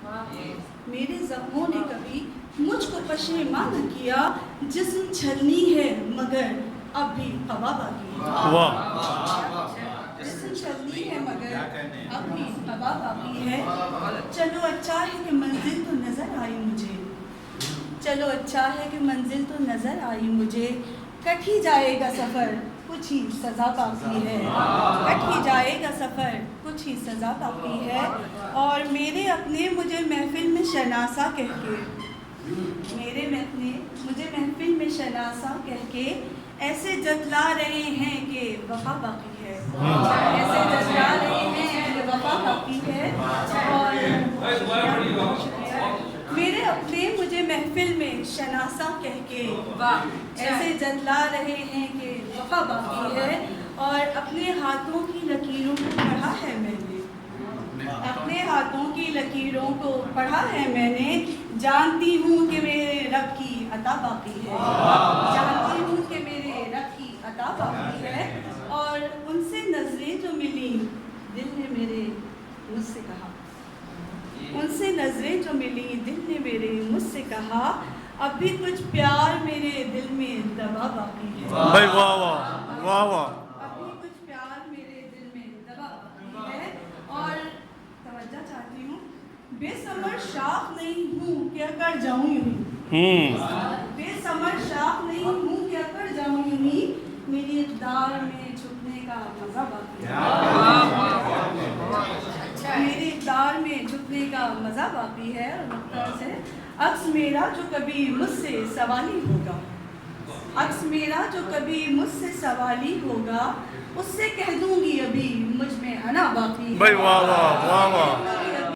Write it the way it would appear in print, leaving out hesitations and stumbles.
کیا، میرے زخموں نے کبھی مجھ کو پشیمان نہ کیا. جسم چھلنی ہے مگر اب بھی قبا باقی ہے. جسم چھلنی ہے مگر اب بھی قبا باقی ہے. چلو اچھا ہے کہ منزل تو نظر آئی مجھے، چلو اچھا ہے کہ منزل تو نظر آئی مجھے. کٹ ہی جائے گا سفر کچھ ہی سزا باقی ہے، کٹ ہی جائے گا سفر کچھ ہی سزا باقی ہے. اور میرے اپنے مجھے محفل میں شناسا کہہ کے، میرے اپنے مجھے محفل میں شناسا کہہ کے ایسے جتلا رہے ہیں کہ وفا باقی ہے، ایسے جتلا رہے ہیں کہ وفا باقی ہے. اور میرے اپنے مجھے محفل میں شناسا کہہ کے ایسے جتلا رہے ہیں کہ وفا باقی ہے. اور اپنے ہاتھوں کی لکیروں کو پڑھا ہے میں نے، اپنے ہاتھوں کی لکیروں کو پڑھا ہے میں نے. جانتی ہوں کہ میرے رب کی عطا باقی ہے، جانتی ہوں کہ میرے رب کی عطا باقی ہے. اور ان سے نظریں جو ملی دل نے میرے مجھ سے کہا، ان سے نظریں جو ملی دل نے میرے مجھ سے کہا اب بھی کچھ پیار میرے دل میں دبا باقی ہے. بھائی واہ واہ واہ واہ. اب بھی کچھ پیار میرے دل میں دبا باقی ہے. اور توجہ چاہتی ہوں، بے ثمر شاخ نہیں ہوں کہ اکڑ جاؤں یوں ہی، بے ثمر شاخ نہیں ہوں کہ اکڑ جاؤں یوں ہی. میری اقدار میں جھکنے کا مزہ باقی ہے، میری اقدار میں جھکنے کا مزہ باقی ہے. اور مختار سے عکس میرا جو کبھی مجھ سے سوالی ہوگا، عکس میرا جو کبھی مجھ سے سوالی ہوگا اس سے کہہ دوں گی ابھی مجھ میں انا باقی ہے. بھائی واہ واہ واہ واہ.